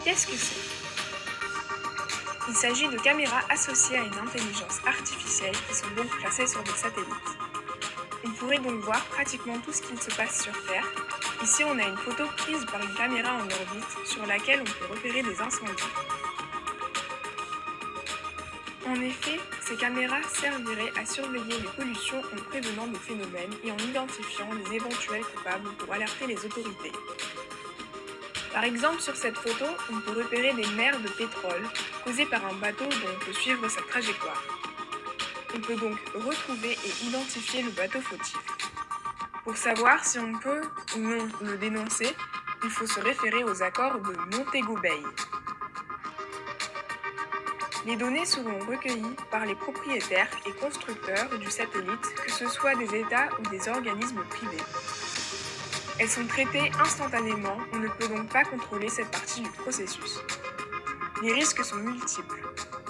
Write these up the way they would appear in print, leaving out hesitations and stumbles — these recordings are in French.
Qu'est-ce que c'est? Il s'agit de caméras associées à une intelligence artificielle qui sont donc placées sur des satellites. On pourrait donc voir pratiquement tout ce qu'il se passe sur Terre. Ici, on a une photo prise par une caméra en orbite sur laquelle on peut repérer des incendies. En effet, ces caméras serviraient à surveiller les pollutions en prévenant des phénomènes et en identifiant les éventuels coupables pour alerter les autorités. Par exemple, sur cette photo, on peut repérer des mers de pétrole causées par un bateau dont on peut suivre sa trajectoire. On peut donc retrouver et identifier le bateau fautif. Pour savoir si on peut ou non le dénoncer, il faut se référer aux accords de Montego Bay. Les données seront recueillies par les propriétaires et constructeurs du satellite, que ce soit des États ou des organismes privés. Elles sont traitées instantanément, on ne peut donc pas contrôler cette partie du processus. Les risques sont multiples.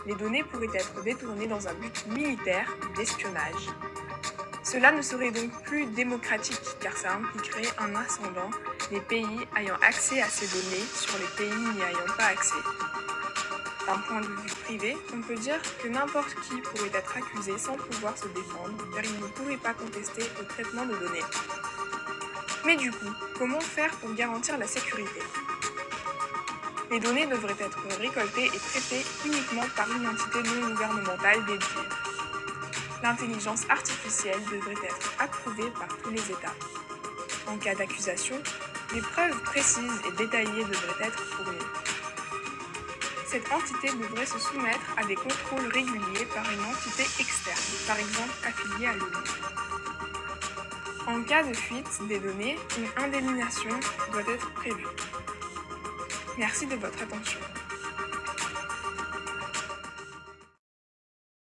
Les données pourraient être détournées dans un but militaire ou d'espionnage. Cela ne serait donc plus démocratique car ça impliquerait un ascendant des pays ayant accès à ces données sur les pays n'y ayant pas accès. D'un point de vue privé, on peut dire que n'importe qui pourrait être accusé sans pouvoir se défendre car il ne pourrait pas contester le traitement de données. Mais du coup, comment faire pour garantir la sécurité? Les données devraient être récoltées et traitées uniquement par une entité non gouvernementale dédiée. L'intelligence artificielle devrait être approuvée par tous les États. En cas d'accusation, des preuves précises et détaillées devraient être fournies. Cette entité devrait se soumettre à des contrôles réguliers par une entité externe, par exemple affiliée à l'ONU. En cas de fuite des données, une indemnisation doit être prévue. Merci de votre attention.